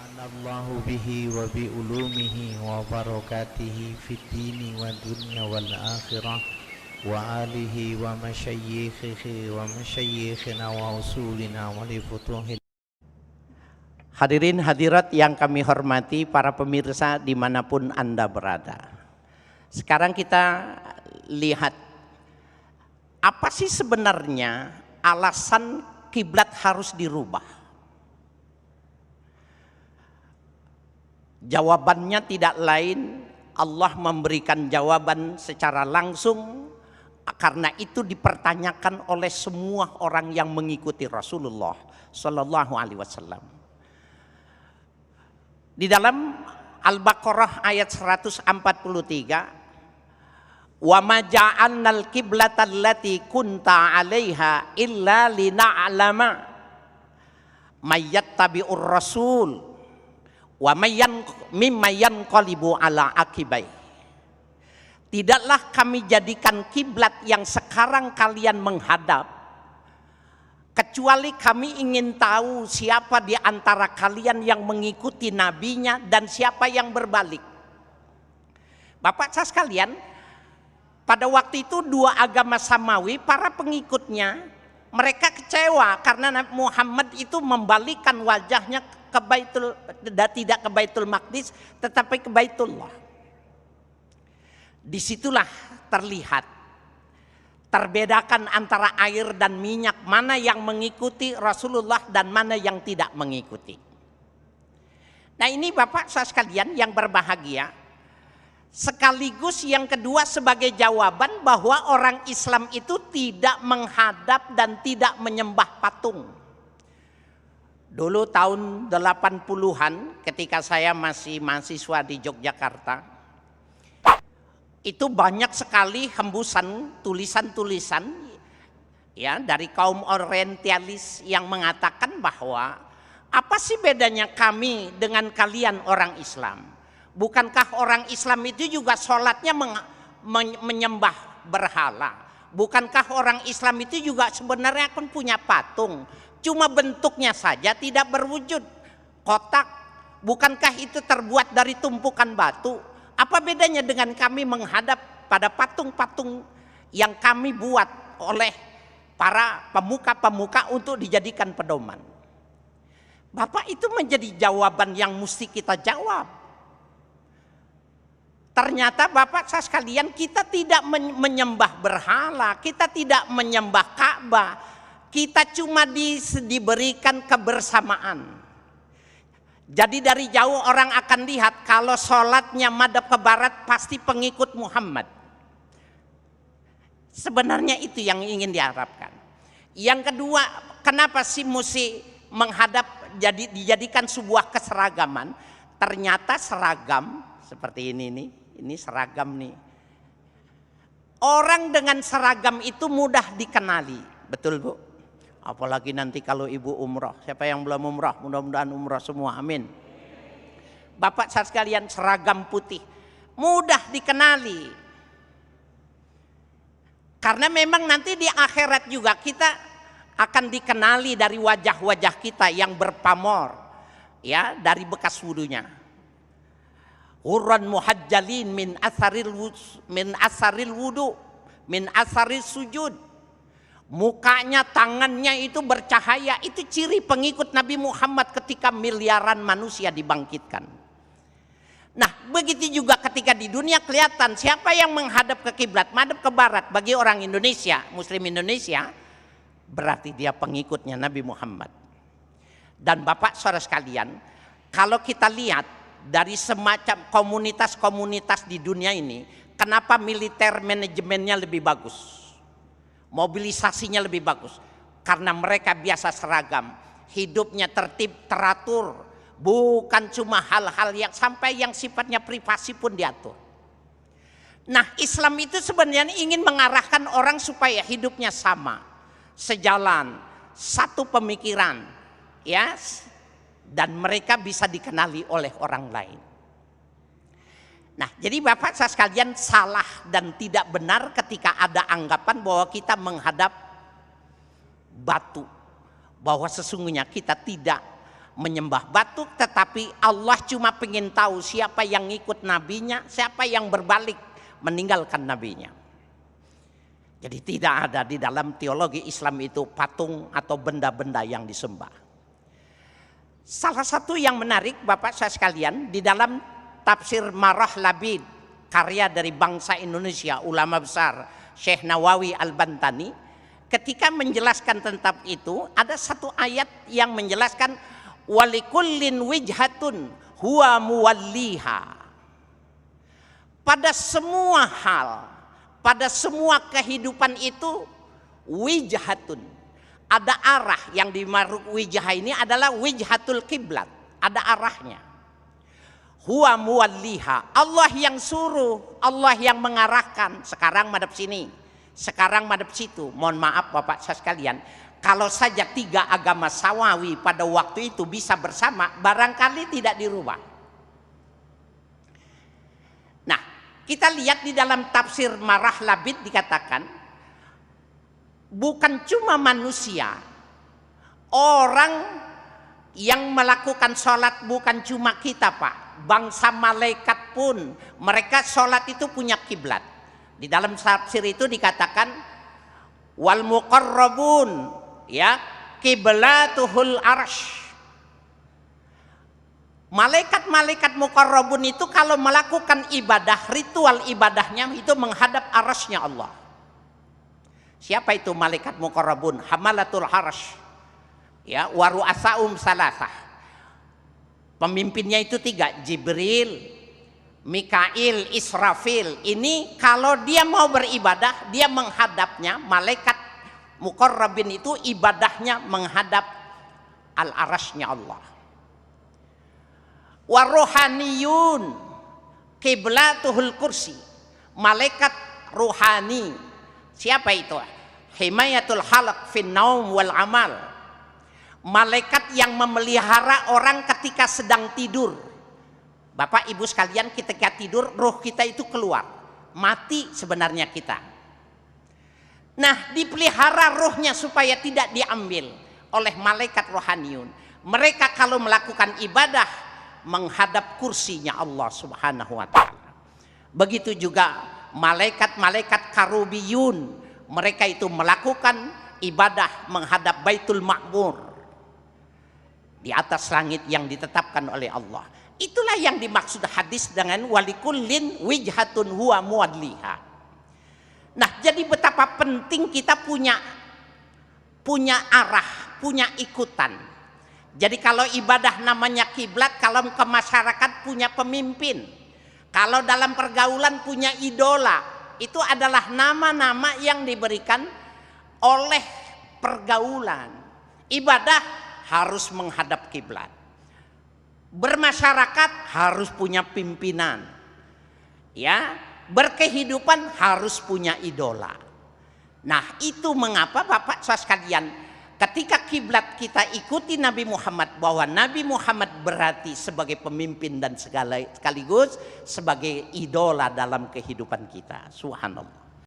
Nafa'anallahu bihi wa bi ulumihi wa barakatihi fid dini wa dunya wal akhirah wa alihi wa masyayikhihi wa masyayikhina wa usulina wa li futuhil. Hadirin hadirat yang kami hormati, para pemirsa dimanapun Anda berada. Sekarang kita lihat apa sih sebenarnya alasan kiblat harus dirubah. Jawabannya tidak lain, Allah memberikan jawaban secara langsung karena itu dipertanyakan oleh semua orang yang mengikuti Rasulullah Sallallahu Alaihi Wasallam. Di dalam Al-Baqarah ayat 143, wa ma ja'alnal qiblata allati kunta 'alaiha illa lina'lama may yattabi'ur rasul wa mimma yanqalibu ala akibai. Tidaklah kami jadikan kiblat yang sekarang kalian menghadap kecuali kami ingin tahu siapa di antara kalian yang mengikuti nabinya dan siapa yang berbalik. Bapak saya sekalian, pada waktu itu dua agama samawi, para pengikutnya mereka kecewa karena Nabi Muhammad itu membalikkan wajahnya ke tidak ke Baitul Maqdis tetapi ke Baitullah. Disitulah terlihat terbedakan antara air dan minyak, mana yang mengikuti Rasulullah dan mana yang tidak mengikuti. Nah ini Bapak saudara sekalian yang berbahagia, sekaligus yang kedua sebagai jawaban bahwa orang Islam itu tidak menghadap dan tidak menyembah patung. Dulu tahun 80-an ketika saya masih mahasiswa di Yogyakarta, itu banyak sekali hembusan tulisan-tulisan ya dari kaum orientalis yang mengatakan bahwa apa sih bedanya kami dengan kalian orang Islam? Bukankah orang Islam itu juga sholatnya menyembah berhala? Bukankah orang Islam itu juga sebenarnya kan punya patung? Cuma bentuknya saja tidak berwujud kotak. Bukankah itu terbuat dari tumpukan batu? Apa bedanya dengan kami menghadap pada patung-patung yang kami buat oleh para pemuka-pemuka untuk dijadikan pedoman? Bapak, itu menjadi jawaban yang mesti kita jawab. Ternyata Bapak saya sekalian, kita tidak menyembah berhala, kita tidak menyembah Ka'bah. Kita cuma diberikan kebersamaan. Jadi dari jauh orang akan lihat kalau sholatnya madhab ke barat pasti pengikut Muhammad. Sebenarnya itu yang ingin diharapkan. Yang kedua, kenapa sih mesti menghadap dijadikan sebuah keseragaman? Ternyata seragam seperti ini seragam nih. Orang dengan seragam itu mudah dikenali, betul Bu? Apalagi nanti kalau ibu umroh. Siapa yang belum umroh? Mudah-mudahan umroh semua, amin. Bapak saudara sekalian, seragam putih mudah dikenali. Karena memang nanti di akhirat juga kita akan dikenali dari wajah-wajah kita yang berpamor, ya, dari bekas wudunya. Hurran muhajjalin min asaril wudu, min asaril sujud. Mukanya, tangannya itu bercahaya. Itu ciri pengikut Nabi Muhammad ketika miliaran manusia dibangkitkan. Nah begitu juga ketika di dunia kelihatan siapa yang menghadap ke kiblat, madhab ke barat. Bagi orang Indonesia, Muslim Indonesia, berarti dia pengikutnya Nabi Muhammad. Dan Bapak saudara sekalian, kalau kita lihat dari semacam komunitas-komunitas di dunia ini, kenapa militer manajemennya lebih bagus? Mobilisasinya lebih bagus karena mereka biasa seragam, hidupnya tertib teratur, bukan cuma hal-hal yang sampai yang sifatnya privasi pun diatur. Nah Islam itu sebenarnya ingin mengarahkan orang supaya hidupnya sama, sejalan, satu pemikiran, ya, dan mereka bisa dikenali oleh orang lain. Nah, jadi Bapak saya sekalian, salah dan tidak benar ketika ada anggapan bahwa kita menghadap batu, bahwa sesungguhnya kita tidak menyembah batu, tetapi Allah cuma pengen tahu siapa yang ikut nabinya, siapa yang berbalik meninggalkan nabinya. Jadi tidak ada di dalam teologi Islam itu patung atau benda-benda yang disembah. Salah satu yang menarik Bapak saya sekalian, di dalam tafsir Marah Labid, karya dari bangsa Indonesia, ulama besar Syekh Nawawi Al-Bantani, ketika menjelaskan tentang itu, ada satu ayat yang menjelaskan walikullin wijhatun huwa muwalliha. Pada semua hal, pada semua kehidupan itu wijhatun, ada arah. Yang dimaksud wijah ini adalah wijhatul kiblat, ada arahnya. Huwa muwalliha, Allah yang suruh, Allah yang mengarahkan. Sekarang madhab sini, sekarang madhab situ. Mohon maaf Bapak saya sekalian, kalau saja tiga agama Sawawi pada waktu itu bisa bersama, barangkali tidak dirubah. Nah, kita lihat di dalam tafsir Marah Labid dikatakan, bukan cuma manusia, orang yang melakukan sholat bukan cuma kita Pak. Bangsa malaikat pun, mereka sholat itu punya kiblat. Di dalam tafsir itu dikatakan, wal muqarrabun, ya, kiblatuhul arsy. Malaikat-malaikat muqarrabun itu kalau melakukan ibadah, ritual ibadahnya itu menghadap arasnya Allah. Siapa itu malaikat muqarrabun? Hamalatul arsy, ya, waru asaum salasah. Pemimpinnya itu tiga, Jibril, Mikail, Israfil. Ini kalau dia mau beribadah, dia menghadapnya. Malaikat muqarrabin itu ibadahnya menghadap al-arasnya Allah. Waruhaniyun kiblatuhul kursi, malaikat ruhani. Siapa itu? Himayatul khalq fin naum wal amal, malaikat yang memelihara orang ketika sedang tidur. Bapak Ibu sekalian, ketika tidur roh kita itu keluar, mati sebenarnya kita. Nah, dipelihara rohnya supaya tidak diambil oleh malaikat rohaniun. Mereka kalau melakukan ibadah menghadap kursinya Allah Subhanahu wa ta'ala. Begitu juga malaikat-malaikat karubiyun, mereka itu melakukan ibadah menghadap Baitul Ma'mur, di atas langit yang ditetapkan oleh Allah. Itulah yang dimaksud hadis dengan walikullin wijhatun huwa muwalliha. Nah, jadi betapa penting kita punya arah, punya ikutan. Jadi kalau ibadah namanya kiblat, kalau ke masyarakat punya pemimpin, kalau dalam pergaulan punya idola, itu adalah nama-nama yang diberikan oleh pergaulan. Ibadah harus menghadap kiblat. Bermasyarakat harus punya pimpinan. Ya, berkehidupan harus punya idola. Nah, itu mengapa Bapak Saudara sekalian, ketika kiblat kita ikuti Nabi Muhammad, bahwa Nabi Muhammad berarti sebagai pemimpin dan sekaligus sebagai idola dalam kehidupan kita. Subhanallah.